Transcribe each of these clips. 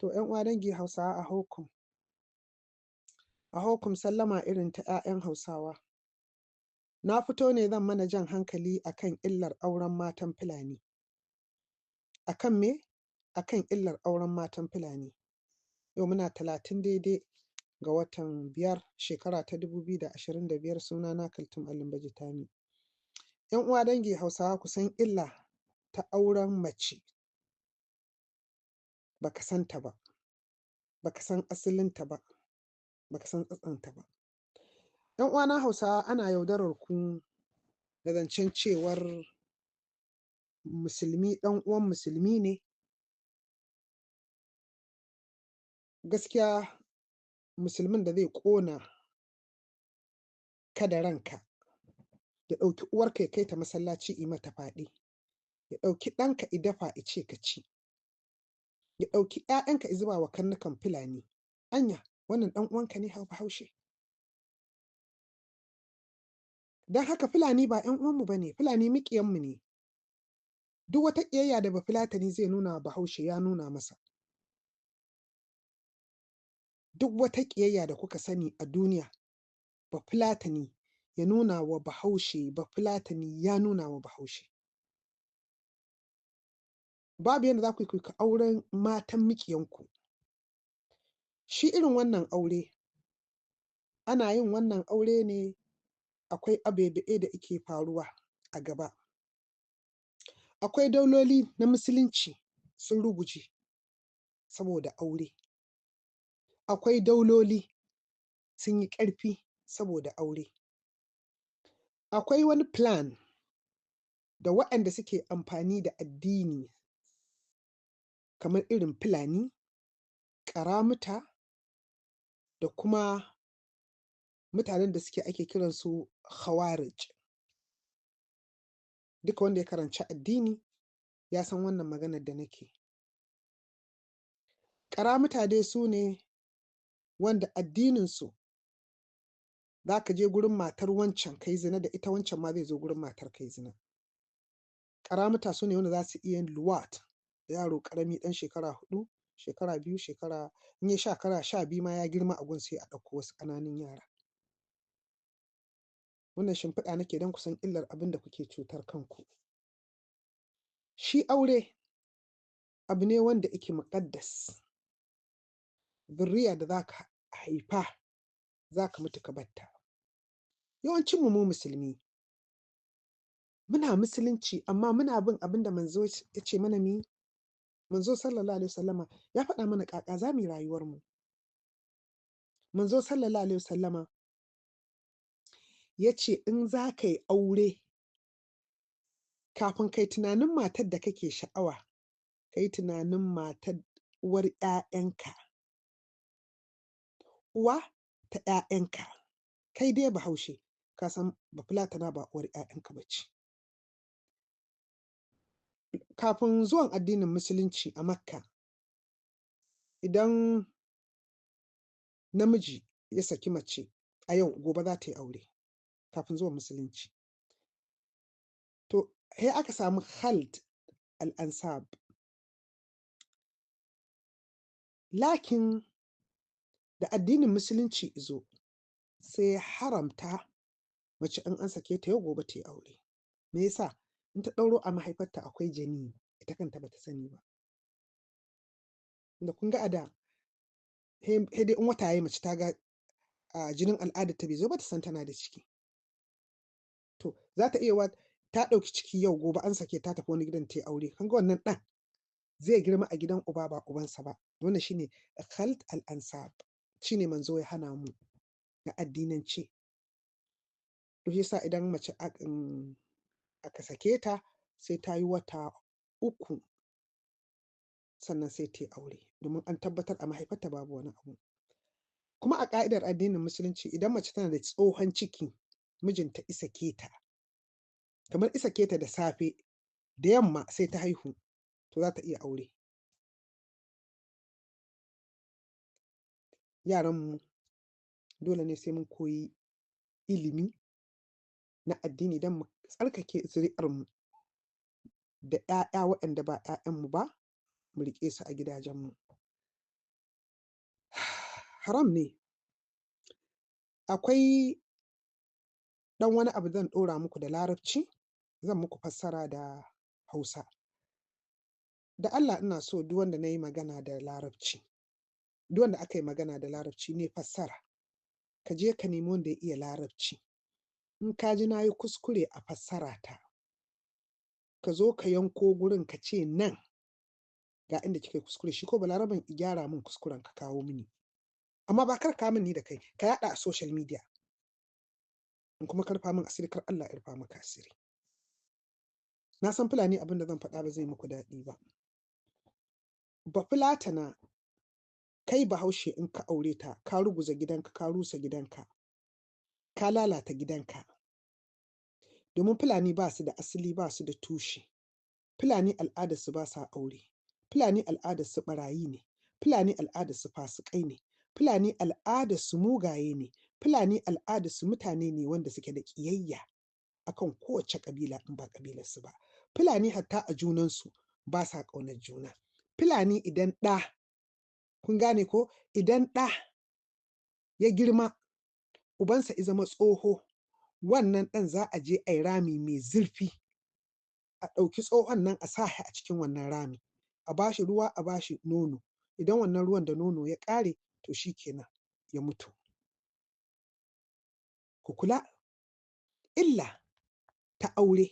To ‘yan uwa dangi Hausawa a hokum sallama irin ta ‘ya'yan Hausawa. Na fito ne zan mana jan hankali akan illar auren matan Fulani. Akan me? Akan illar auren matan Fulani. Yau muna 30 daidai ga watan 5 shekara ta 2025 sunana Kaltum Alimbaji Tami. ‘Yan uwa dangi Hausawa ku san illa ta auren mace baka santa ba, baka san asalinta ba, baka san tsatsonta ba. ‘Yan uwana Hausawa ana yaudarar ku da zancen cewar musulmi ɗan uwan musulmi ne. Gaskiya musulmin da zai ƙona ka da ranka, ya ɗauki uwarka ya kai ta masallaci i mata fyaɗe, ya ɗauki ɗanka i dafa i ce ka ci, ya ɗauki ‘ya'yanka i zuba wa karnukan Fulani. Anya wannan ɗan uwanka ne Bahaushe? Don haka Fulani ba ‘yan uwanmu ba ne, Fulani maƙiyanmu ne. Duk wata ƙiyayya da Bafulatani zai nuna wa Bahaushe ya nuna masa. Duk wata ƙiyayya da kuka sani a duniya, Bafulatani ya nuna wa Bahaushe, Bafulatani ya nuna wa Bahaushe. Babu yanda za ku yi ku auren matan maƙiyanku. Shi irin wannan aure, ana yin wannan aure ne akwai abebaye da ike faruwa a gaba. Akwai dauloli na musulunci sun ruguje saboda aure. Akwai dauloli sun yi ƙarfi saboda aure. Akwai wani plan da waɗanda suke amfani da addini kamar irin Fulani, Ƙaramuta da kuma mutanen da ake kiransu Khawarij. Duka wanda ya karanci addini ya san wannan maganar da nake. Ƙaramuta dai su ne wanda addininsu za ka je gurin matar wancan ka yi zina da ita, wancan ma zai zo gurin matarka ya yi zina. Ƙaramuta su ne wanda za su iya yin luwat da yaro ƙarami ɗan shekara 4, shekara 2, in ya shekara 12 ma ya girma a gun sai a ɗauko wasu ƙananun yara. Wannan shimfiɗa nake don ku san illar abin da kuke cutar kanku. Shi aure abu ne wanda yake muƙaddas. Zurriya da za ka haifa za ka mutu ka bar ta. Yawancinmu mu musulmi, muna musulunci amma muna bin abin da manzo ya ce mana mu yi. Manzo sallallahu alaihi wasallama ya faɗa mana ƙaƙa za mu yi rayuwarmu. Manzo sallallahu alaihi wasallama ya ce in za ka yi aure, kafin kai tunanin matar da kake sha'awa, ka yi tunanin matar uwar ‘ya'yanka, uwa ta ‘ya'yanka. Kai dai Bahaushe ka san Bafulatana ba uwar ‘ya'yanka ba ce. Kafin zuwan addinin Musulunci a Makka, idan namiji ya saki mace a yau, gobe za ta yi aure, kafin zuwan Musulunci. To, sai aka samu Khalt al-Ansab. Lakin da addinin Musulunci ya zo, sai ya haramta mace in an sake ta yau gobe ta yi aure. Me yasa? In ta ɗauro a mahaifarta akwai jani, ita kanta ba ta sani ba. Da kun ga a da, sai dai in wata ya yi mace ta ga jinin al'adarta bai zo ba ta san tana da ciki. To, za ta iya ta ɗauki ciki yau gobe an sake ta tafi wani gidan ta yi aure. Kun ga wannan ɗan zai girma a gidan uba ba ubansa ba. Wannan shine Khalt al-Ansab. Shine manzo ya hana mu na addinance. To shi yasa idan mace aka sake ta, sai ta yi wata 3 sannan sai ta yi aure, domin an tabbatar a mahaifarta babu wani abu. Kuma a ƙa'idar addinin Musulunci idan mace tana da tsohon ciki, mijinta ya sake ta, kamar ya sake ta da safe, da yamma sai ta haihu, to za ta iya aure. Yaranmu dole ne sai mun koyi ilimi na addini don mu tsarkake zuri'armu da ‘ya'ya waɗanda ba ‘ya'yanmu ba, mu riƙe su a gidajenmu. haram ne. Akwai ɗan wani abu zan ɗora muku da Larabci, zan muku fassara da Hausa. Da Allah ina so duk wanda nayi magana da Larabci, duk wanda aka yi magana da Larabci ne fassara, ka je ka nemi wanda ya iya Larabci. In ka ji na yi kuskure a fassara ta, ka zo ka yanko gurin ka ce nan ga inda kika yi kuskure, shi ko Balaraben i gyara min kuskuren ka kawo mini. Amma ba kar ka min ni da kai, ka yaɗa a social media. In kuma ka rufa min asiri, kar Allah ya rufa maka asiri. Na san Fulani abin da zan faɗa ba zai muku daɗi ba. Bafulatana, kai Bahaushe in ka aure ta, ka ruguza gidanka, ka rusa gidanka, ka lalata gidanka. Domin Fulani ba su da asali, ba su da tushe. Fulani al'adarsu ba sa aure. Fulani al'adarsu ɓarayi ne. Fulani al'adarsu fasikai ne. Fulani al'adarsu mugaye ne. Fulani al'adarsu mutane ne wanda suke da ƙiyayya akan kowace ƙabila in ba ƙabilarsu ba. Fulani hatta a junansu ba sa ƙaunar juna. Fulani idan ɗa, kun gane ko? Idan ɗa ya girma, ubansa ya zama tsoho, wannan ɗan za a je a yi rami mai zurfi, a ɗauki tsohon nan a sa shi a cikin wannan rami, a ba shi ruwa, a ba shi nono. Idan wannan ruwan da nono ya ƙare, to shi kenan ya mutu. Ku kula, illa ta aure.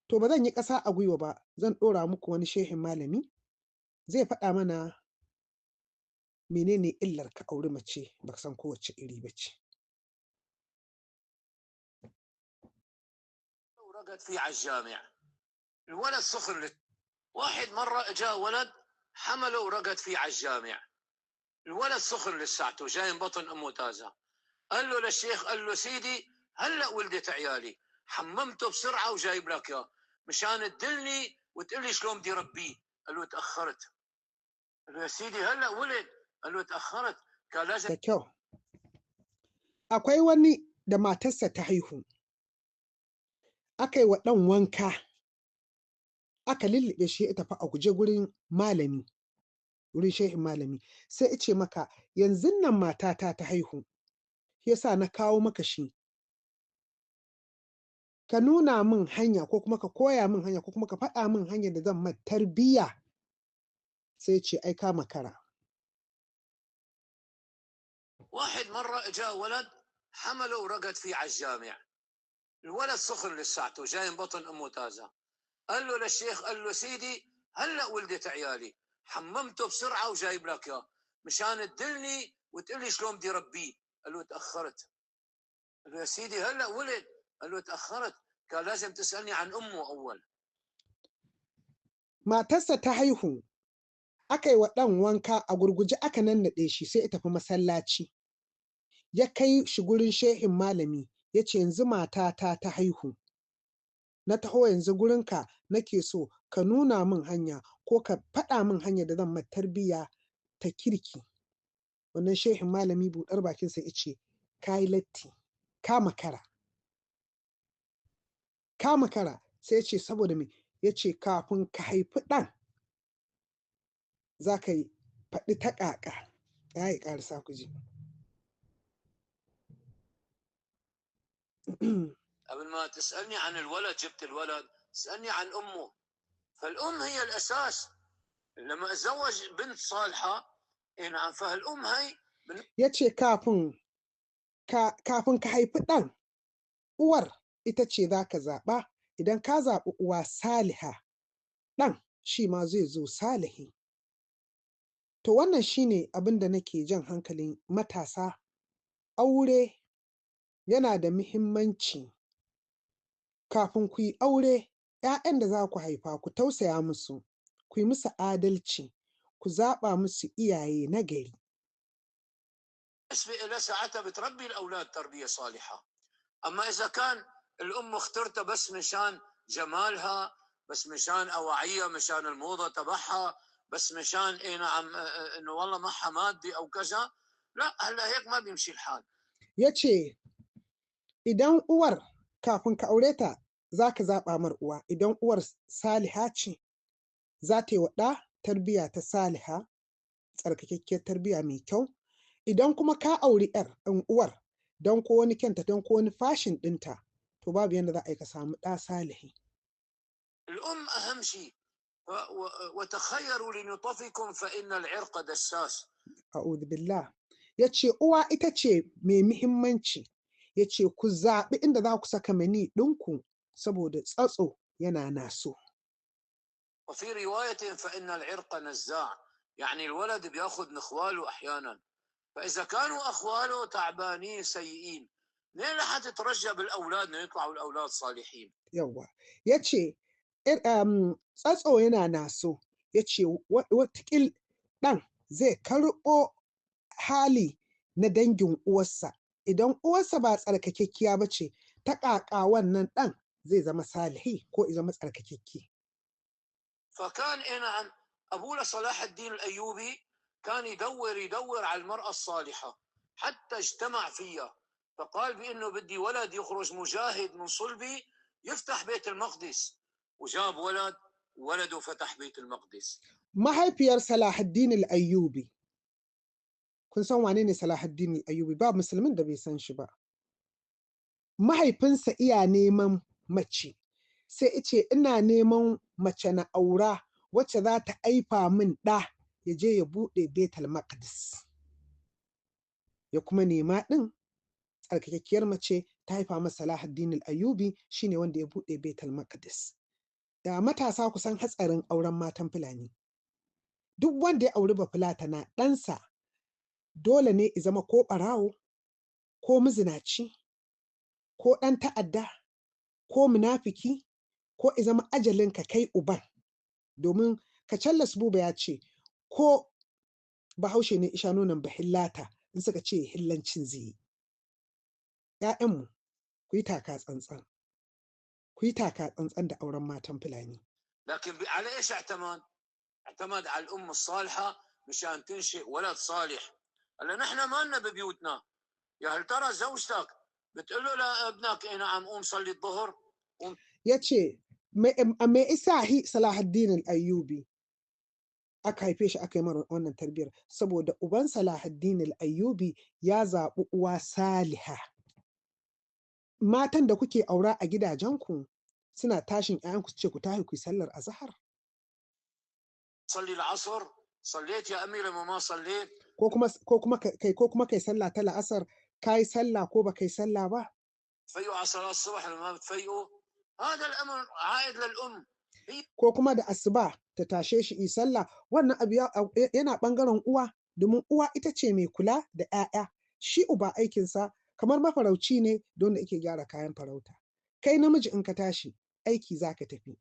To ba zan yi ƙasa a gwiwa ba, zan ɗora muku wani shehin malami, zai faɗa mana menene illar ka auri mace ba ka san kowace iri ba ce. ورقد فيه على الجامع الولد سخن واحد مرة اجا ولد حمله ورقد فيه على الجامع الولد سخن لساعته جاي من بطن امه تازه قال له للشيخ قال له سيدي هلا ولدت عيالي حممته بسرعه وجايب لك اياه مشان تدلني وتقول لي شلون بدي ربيه قال له تاخرت قال له يا سيدي هلا ولد قال له تاخرت كان لازم. Da kyau. Akwai wani da matarsa ta haihu, aka yi wa ɗan wanka, aka lulluɓe shi ya tafi a guje gurin malami, wurin shehin malami. Sai ya ce maka, yanzun nan matata ta haihu, yasa na kawo maka shi. Ka nuna min hanya ko kuma ka koya min hanya ko kuma ka faɗa min hanyar da zan mata tarbiyya. Sai ya ce ai ka makara. واحد مرة اجا ولد حمله ورقد فيه على الجامع الولد سخن لساعته جاي من بطن امه تازه قال له للشيخ قال له سيدي هلا ولدت عيالي حممته بسرعه وجايب لك اياه مشان تدلني وتقول لي شلون بدي ربيه قال له تاخرت قال له يا سيدي هلا ولد قال له تاخرت كان لازم تسالني عن امه اول. Matarsa ta haihu, aka yi wa ɗan wanka, a gurguje aka nannaɗe shi, sai ya tafi masallaci. Ya kai shi gurin shehin malami, ya ce yanzu matata ta haihu, na taho yanzu gurinka, nake so ka nuna min hanya ko ka faɗa min hanyar da zan mata tarbiyya ta kirki. Wannan shehin malami buɗar bakinsa ya ce, ka yi latti, ka makara. Ka makara. Sai ya ce saboda me? Ya ce kafin ka haifi ɗan, za ka yi faɗi ta ƙaƙa. Ya yi ƙarasa ku ji. قبل ما تسألني عن الولد جبت الولد تسألني عن أمه فالأم هي الأساس لما أتزوج بنت صالحة نعم فالأم هي Ya ce kafin ka haifi ɗan, uwar ita ce za ka zaɓa. Idan ka zaɓi uwa saliha, ɗan shi ma zai zo salihi. To wannan shi ne abin da nake jan hankalin matasa. Aure yana da muhimmanci. Kafin ku yi aure, ‘ya'yan da za ku haifa ku tausaya musu, ku yi musu adalci, ku zaɓa musu iyaye na gari. بالنسبة إلى ساعتها بتربي الأولاد تربية صالحة أما إذا كان الأم اخترتها بس مشان جمالها بس مشان أواعيها مشان الموضة تبعها بس مشان إيه نعم إنه والله معها مادي أو كذا لا هلا هيك ما بيمشي الحال. Ya ce, idan uwar kafin ka aure ta za ka zaɓa mar uwa, idan uwar saliha ce, za ta yi wa ɗa tarbiyya ta saliha, tsarkakakkiyar tarbiyya mai kyau. idan kuma ka auri uwar don ko wani kyanta don ko wani fashin ɗinta, to babu yanda za a yi ka samu ɗa salihi. الأم أهم شيء. وتخيروا لنطفكم فإن العرق دساس. A'udhu billah. Ya ce uwa ita ce mai muhimmanci. Ya ce ku zaɓi inda za ku saka mani ɗinku saboda tsatso yana naso. وفي رواية فإن العرق نزاع، يعني الولد بياخذ نخواله أحيانا، فإذا كانوا أخواله تعبانين سيئين ليه راح تترجى بالأولاد إنه يطلعوا الأولاد صالحين؟ Yawwa. Ya ce tsatso yana naso. Ya ce watakil ɗan zai karɓo hali na dangin uwarsa. Idan uwarsa ba tsarkakekkiya ba ce, ta ƙaƙa wannan ɗan zai zama salihi ko ya zama tsarkakekki. فكان نعم أبونا صلاح الدين الأيوبي كان يدور على المرأة الصالحة حتى اجتمع فيها، فقال بأنه بدي ولد يخرج مجاهد من صلبي يفتح بيت المقدس، وجاب ولده فتح بيت المقدس. Mahaifiyar Salahuddin al-Ayyubi. Kun san wane ne Salahuddin al-Ayyubi? Ba musulmin da bai san shi ba. Mahaifinsa iya neman mace, sai ice ina neman mace na aura wacce za ta aifa min ɗa ya je ya buɗe Baitul Maqdis. Ya kuma nema ɗin tsarkakakkiyar mace ta haifa masa Salahuddin al-Ayyubi shine wanda ya buɗe Baitul Maqdis. Da matasa kusan hatsarin auren matan Fulani. Duk wanda ya auri Bafulatana ɗansa dole ne ya zama ko ɓarawo, ko mizinaci, ko ɗan ta'adda, ko munafiki, ko ya zama ajalinka kai uban. Domin Kacallas Buba ya ce, ko Bahaushe ne isha nonon Bahillata in suka ce hillancin zai yi. ‘Ya'yanmu, ku yi taka tsantsan. Ku yi taka tsantsan da auren matan Fulani. لكن على ايش اعتمد؟ اعتمد على الام الصالحه مشان تنشئ ولد صالح. هلا نحن ما لنا ببيوتنا، يا هل ترى زوجتك بتقول له لابنك اي نعم قوم صلي الظهر؟ Ya ce, me isa Salahuddin al-Ayyubi aka haife shi aka yi mara wannan tarbiyyar? Saboda uban Salahuddin al-Ayyubi ya zaɓi uwa saliha. Matan da kuke aura a gidajenku suna tashin ‘ya'yanku su ce ku tashi ku yi sallar azahar? صلي العصر، صليت يا امي لما ما صليت. ko kuma kai sallah ta la'asar, kai sallah ko ba kai sallah ba. فيقوا على صلاه الصبح لما ما بتفيقوا، هذا الامر عائد للام. Ko kuma da asuba ta tashe shi yi sallah, wannan abu yana ɓangaren uwa, domin uwa ita ce mai kula da ‘ya'ya. Shi uba aikinsa kamar mafarauci ne don da yake gyara kayan farauta. Kai namiji in ka tashi aiki za ka tafi.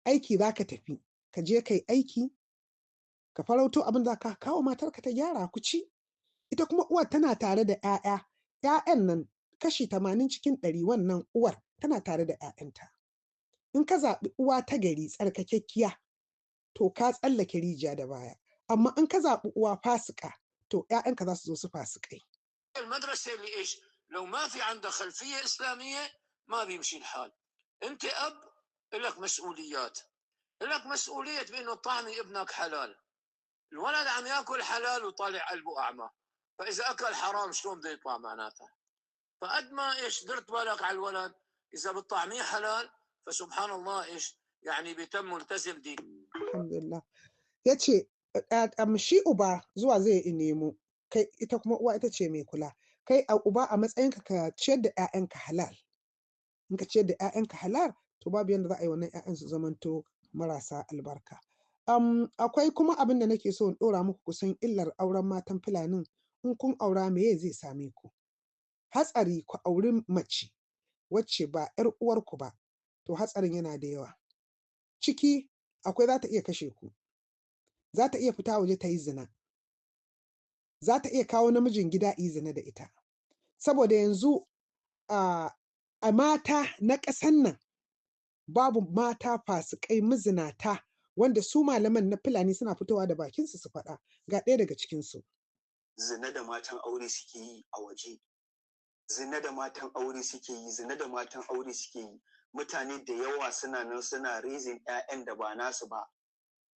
Aiki za ka tafi, ka je kai aiki, ka farauto abin da ka kawo matarka ta gyara ku ci. Ita kuma uwar tana tare da ‘ya'ya. ‘Ya'yan nan kashi 80 cikin 100 wannan uwar tana tare da ‘ya'yanta. In ka zaɓi uwa ta gari tsarkakekkiya, to ka tsallake rijiya da baya. Amma in ka zaɓi uwa fasika, to ‘ya'yanka za su zo su fasikai. المدرسة اللي إيش؟ لو ما في عندها خلفية إسلامية ما بيمشي الحال. أنت أب لك مسؤوليات، لك مسؤولية بأنه طعمي ابنك حلال. الولد عم ياكل حلال وطالع قلبه أعمى، فإذا أكل حرام شلون بده يطلع معناته؟ فقد ما إيش درت بالك على الولد، إذا بتطعميه حلال فسبحان الله إيش يعني بيتم ملتزم دين. Alhamdulillah. Ya ce, shi uba zuwa zai nemo, kai ita kuma uwa ita ce mai kula. Kai a uba a matsayinka ka ciyar da ‘ya'yanka halal. In ka ciyar da ‘ya'yanka halal, to babu yanda za a yi wannan ‘ya'yan su zamanto marasa albarka. Akwai kuma abin da nake so in ɗora muku kusan illar auren matan Fulanin. In kun aura meye zai same ku? Hatsari ku auri mace wacce ba ‘yar uwarku ba, to hatsarin yana da yawa. Ciki akwai za ta iya kashe ku, za ta iya fita waje ta yi zina, za ta iya kawo namijin gida yi zina da ita. Saboda yanzu a mata na ƙasan nan babu mata fasikai mazinata wanda su malaman na Fulani suna fitowa da bakinsu su faɗa. Ga ɗaya daga cikinsu. Zina da matan aure suke yi a waje. Zina da matan aure suke yi, zina da matan aure suke yi. Mutane da yawa suna nan suna raising ‘ya'yan da ba nasu ba.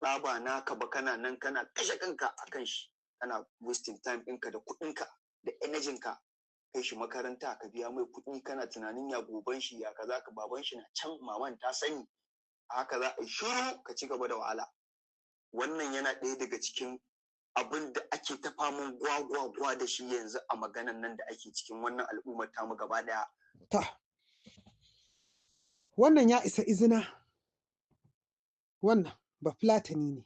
Ɗa ba naka ba kana nan kana kashe kanka a kan shi. kana wasting time ɗinka da kuɗinka da energy-ka kai shi makaranta ka biya mai kuɗi kana tunanin ya goban shi ya kaza ka baban shi na can maman ta sani haka za a yi shiru ka ci gaba da wahala. Wannan yana ɗaya daga cikin abin da ake ta faman gwagwagwa da shi yanzu a maganan nan da ake cikin wannan al'ummar tamu gaba ɗaya. Ta, wannan ya isa izina. Wannan Bafulatani ne,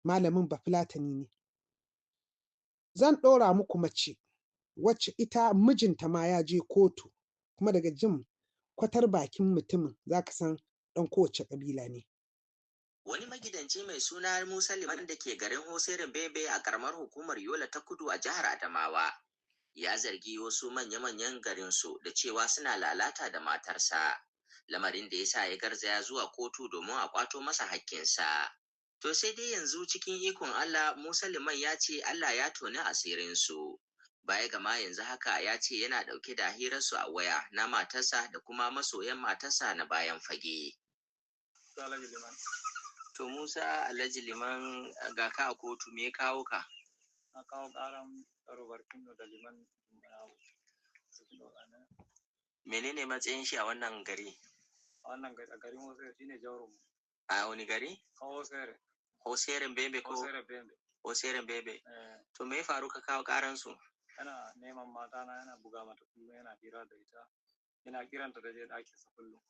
malamin Bafulatani ne. Zan ɗora muku mace wacce ita mijinta ma ya je kotu, kuma daga jin kwatar bakin mutumin za ka san ɗan kowace ƙabila ne. Wani magidanci mai suna Musa Liman da ke garin Hoserin Bebe a ƙaramar hukumar Yola ta Kudu a jihar Adamawa ya zargi wasu manya-manyan garinsu da cewa suna lalata da matarsa, lamarin da ya sa ya garzaya zuwa kotu domin a ƙwato masa hakkinsa. To sai dai yanzu cikin ikon Allah, Musa Liman ya ce Allah ya toni asirinsu. Baya ga ma yanzu haka ya ce yana ɗauke da hirarsu a waya na matarsa da kuma masoyan matarsa na bayan fage. To Musa Alhaji Liman, ga ka a kotu, me ya kawo ka? Na kawo ƙaran Robertino da Liman. Menene matsayin shi a wannan gari? A wannan gari, a garin Hosere shine Jauro. A wani gari? Hosere. Hoserin Bebe ko? Hosere Bebe. Hoserin Bebe. To me ya faru ka kawo ƙaran su? Yana neman mata na, yana buga mata kullum, yana hira da ita, yana kiranta da je ɗakinsa kullum.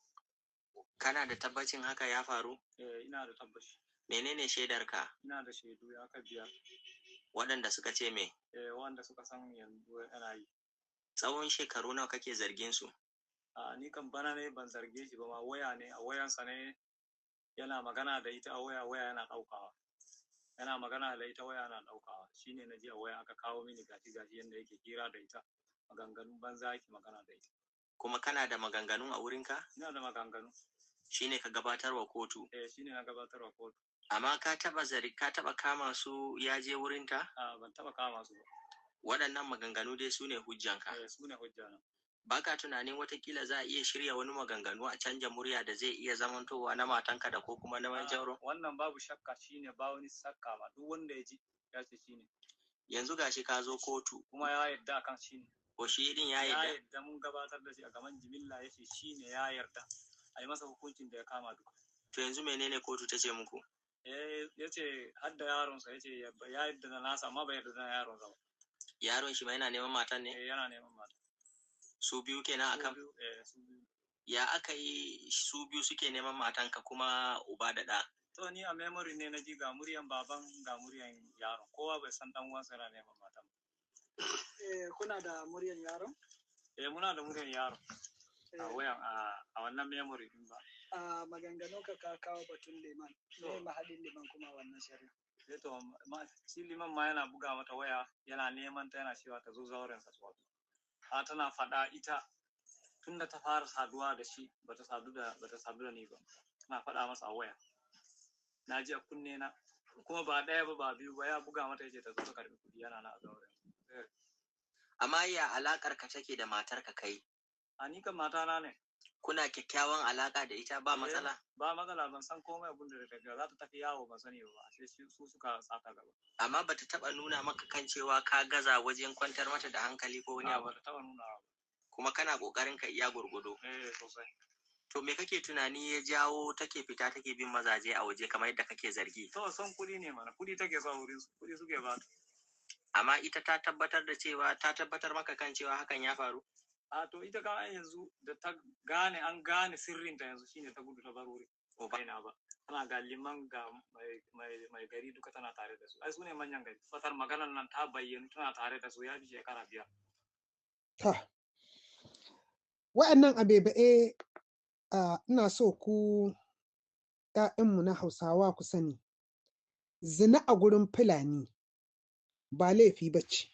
Kana da tabbacin haka ya faru? Ina da tabbaci. Menene shaidarka? Ina da shaidu ya kai 5. Waɗanda suka ce me? Wanda suka san yanzu yana yi. Tsawon shekaru nawa kake zargin su? Ni kan bana ne ban zarge shi ba ma, waya ne, a wayansa ne yana magana da ita a waya yana ɗaukawa. Yana magana da ita waya yana ɗaukawa. Shine na ji a waya aka kawo mini gashi yadda yake hira da ita. Maganganun banza yake magana da ita. Kuma kana da maganganu a wurinka? Ina da maganganu. Shine ka gabatarwa kotu? Shine na gabatarwa kotu. Amma ka taɓa kama su ya je wurinta? Ban taɓa kama su ba. Waɗannan maganganu dai su ne hujjanka? Su ne hujjana. Baka tunanin watakila za a iya shirya wani maganganu a canja murya da zai iya zamantowa na matanka da ko kuma na Jauro? Wannan babu shakka, shine ba wani shakka ba, duk wanda ya ji ya ce shine. Yanzu gashi ka zo kotu. Kuma ya yarda akan shine. Ko shi din ya yarda? Ya yarda, mun gabatar da shi a gaban jimilla, yace shine ya yarda. A yi masa hukuncin da ya kama duka. To yanzu menene kotu ta ce muku? Ya ce har da yaronsa, ya ce ya yarda da nasa amma bai yarda da yaron ba. Yaron shi ma yana neman matan ne? Yana neman matan. Su biyu kenan akan? Su biyu. Ya aka yi su biyu suke neman matanka kuma uba da ɗa? To ni a memory ne na ji ga muryan baban ga muryan yaron. Kowa bai san dan uwansa yana neman matan. Kuna da muryan yaron? Muna da muryan yaron. A wayan a wannan memory din ba. Maganganun ka kawo batun Liman. Me mahallin Liman kuma wannan shari'a? To shi Liman ma yana buga mata waya, yana neman ta, yana cewa ta zo zauren sa su. Tana faɗa ita tunda ta fara saduwa da shi bata sadu da ni ba. Tana faɗa masa a waya. Na ji a kunne na, kuma ba ɗaya ba ba biyu ba, ya buga mata yace ta zo ta karbi kuɗi, yana na a zauren. Amma ya alakar ka take da matar ka kai? Ni kan mata na ne. Kuna kyakkyawan alaka da ita, ba matsala? Ba matsala, ban san komai abin da ta za ta tafi yawo ban sani ba, sai su suka sata gaba. Amma bata taba nuna maka kan cewa ka gaza wajen kwantar mata da hankali ko wani abu? Bata taba nuna ba. Kuma kana kokarin ka iya gurgudo? Sosai. To me kake tunani ya jawo take fita take bin mazaje a waje kamar yadda kake zargi? To son kuɗi ne mana, kuɗi take so wurin su, kuɗi suke ba ta. Amma ita ta tabbatar maka kan cewa hakan ya faru? To ita kan yanzu da ta gane, an gane sirrinta yanzu shine ta gudu ta bar wuri. Ba ina ba. Tana ga Liman ga mai gari duka tana tare da su. Ai su ne manyan gari. Fatar maganar nan ta bayyana tana tare da su ya fi shekara 5. Wa'annan abebaye ina so ku ‘ya'yanmu na Hausawa ku sani, zina a gurin Fulani ba laifi ba ce.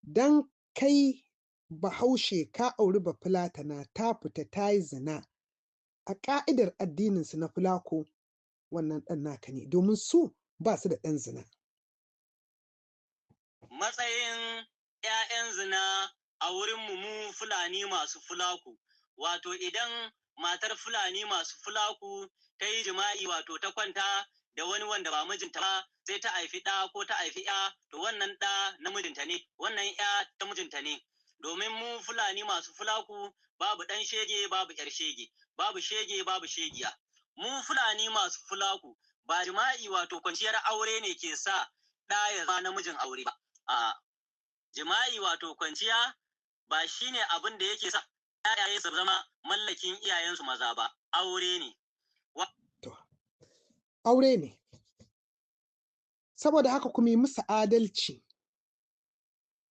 Don kai Bahaushe ka auri Bafulatana ta fita ta yi zina, a ƙa'idar addininsu na Fulako wannan ɗan naka ne, domin su ba su da ɗan zina. Matsayin ‘ya'yan zina a wurin mu Fulani masu Fulaku, wato idan matar Fulani masu Fulaku ta yi jima'i, wato ta kwanta da wani wanda ba mijinta ba sai ta haifi ɗa ko ta haifi ya, to wannan ɗa na mijinta ne, wannan ya ta mijinta ne. Domin mu Fulani masu fulaku babu ɗan shege babu ƴar shege, babu shege babu shegiya. Mu Fulani masu fulaku ba jima'i wato kwanciyar aure ne ke sa ɗa ya zama namijin aure ba. A jima'i wato kwanciya ba shine abin da yake sa ƴaƴaye su zama mallakin iyayensu maza ba, aure ne. To, aure ne. Saboda haka kuma yi musu adalci,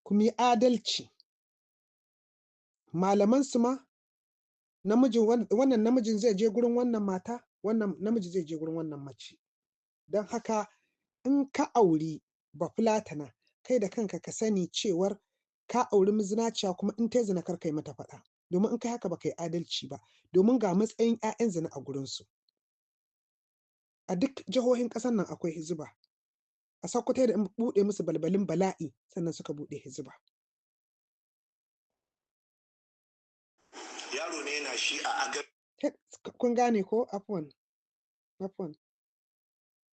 kuma yi adalci. Malamansu ma, wannan namijin zai je gurin wannan mata, wannan namiji zai je gurin wannan mace. Don haka in ka auri Bafulatana, kai da kanka ka sani cewar ka auri mazinaciya kuma in ta zina kar kai mata faɗa. Domin in kai haka ba kai adalci ba, domin ga matsayin 'ya'yan zina a gurinsu. A duk jihohin ƙasar nan akwai hizba. A Sokoto da buɗe musu balbalin bala'i sannan suka buɗe hizba. Yaro ne yana shi a agar. Kun gane ko? Afwan.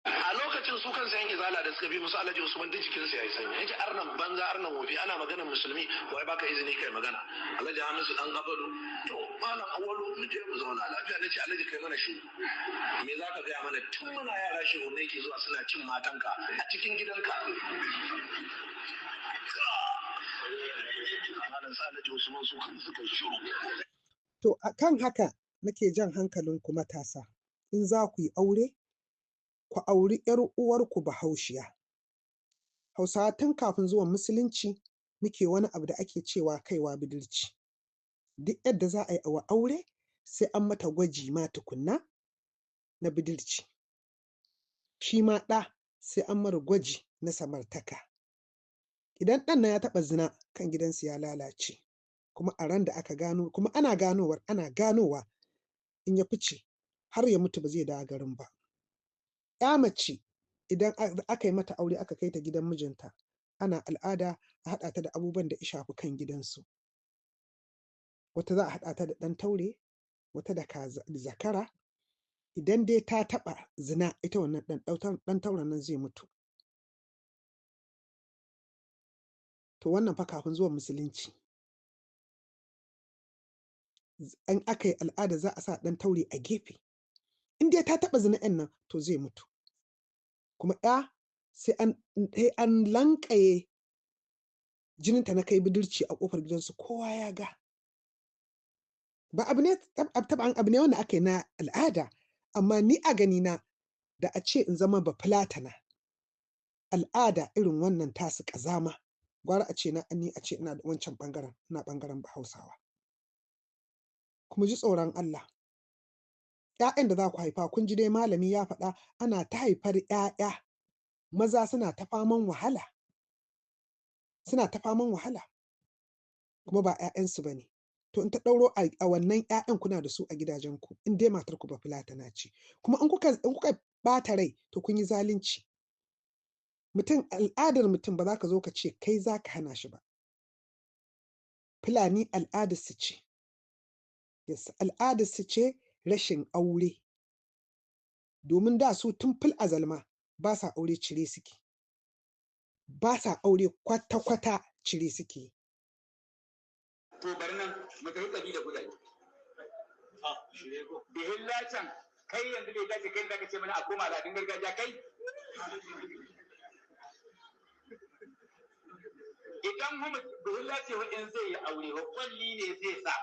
A lokacin su kansa yan izala da suka bi musu Alhaji Usman duk jikinsu yayi sanyi. Yace arnan banza arnan wofi ana maganar musulmi wai baka izini kai magana. Alhaji Hamisu dan Abalu to malam Awwalu mu je mu zauna lafiya nace Alhaji kai mana shi. Me zaka ga mana tun muna yara shi ne yake zuwa suna cin matanka a cikin gidanka. Alhaji Usman su kan suka shiru. To akan haka nake jan hankalinku matasa, in za ku yi aure, ku auri 'yar uwarku Bahaushiya. Hausawa tun kafin zuwan Musulunci muke wani abu da ake cewa kaiwa budurci. Duk yadda za a yi wa aure sai an mata gwaji ma tukunna na budurci. Shi ma ɗa sai an mara gwaji na samartaka. Idan ɗan nan ya taɓa zina kan gidansu ya lalace. Kuma a ran da aka gano, kuma ana ganowa in ya fice har ya mutu ba zai dawo garin ba. Ya mace idan aka yi mata aure aka kai ta gidan mijinta, ana al'ada a haɗa ta da abubuwan da ya shafi kan gidansu. Wata za a haɗa ta da ɗan taure, wata da zakara. Idan dai ta taɓa zina ita wannan ɗan tauren nan zai mutu. To wannan fa kafin zuwan Musulunci. In aka yi al'ada za a sa ɗan taure a gefe. In dai ta taɓa zina nan to zai mutu. Kuma sai an lanƙaye jininta na kai budurci a ƙofar gidansu kowa ya ga. Ba abu ne wanda aka yi na al'ada, amma ni a ganina da a ce in zama Bafulatana, al'ada irin wannan tasu ƙazama, gwara a ce ina da wancan ɓangaren, ina ɓangaren Hausawa. Kuma ji tsoron Allah. ‘Ya'yan da za ku haifa, kun ji dai malami ya faɗa ana ta haifar ‘ya'ya, maza suna ta faman wahala. Kuma ba ‘ya'yansu ba ne. To in ta ɗauro a wannan ‘ya'yan kuna da su a gidajenku, in dai matarku Bafulatana ce. Kuma in kuka ɓata rai to kun yi zalunci. Al'adar mutum ba za ka zo ka ce kai za ka hana shi ba. Fulani al'adarsu ce. Yes, al'adarsu ce rashin aure. Domin da su tun fil azal ma ba sa aure cire suke. Ba sa aure kwata-kwata cire suke. To bari nan mu tafi tsabi da gudaje. Bihin lacan kai yanzu bai dace kai da ka ce mana a koma al'adun gargajiya kai. Idan mu bihin lace wa in zai yi aure wa kwalli ne zai sa.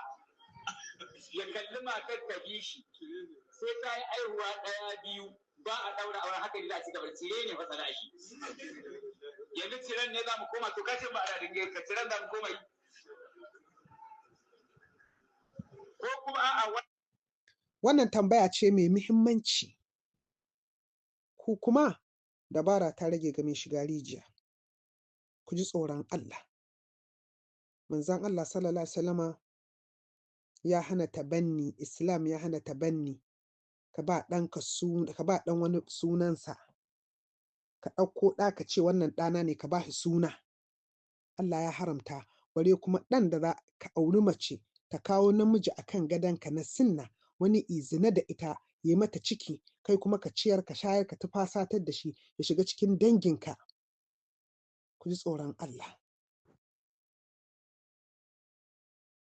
Ya kalli matar ta bi shi sai ta yi aihuwa ɗaya biyu ba a ɗaura auren haka da ci gaba cire ne fasara shi. Yanzu ciren ne za mu koma to kashin ba a da ka ciren za mu koma yi. Ko kuma a'a wannan tambaya ce mai muhimmanci. Ku kuma dabara ta rage ga mai shiga rijiya. Ku ji tsoron Allah. Manzon Allah sallallahu alaihi wasallama ya hana tabanni, Islam ya hana tabanni. Ka ba ɗan wani sunansa. Ka ɗauko ɗa ka ce wannan ɗana ne ka ba shi suna. Allah ya haramta. Bare kuma ɗan da za ka auri mace ta kawo namiji akan gadonka na sunna, wani izina da ita ya mata ciki kai kuma ka ciyar ka shayar ka tufasatar da shi ya shiga cikin danginka. Ku ji tsoron Allah.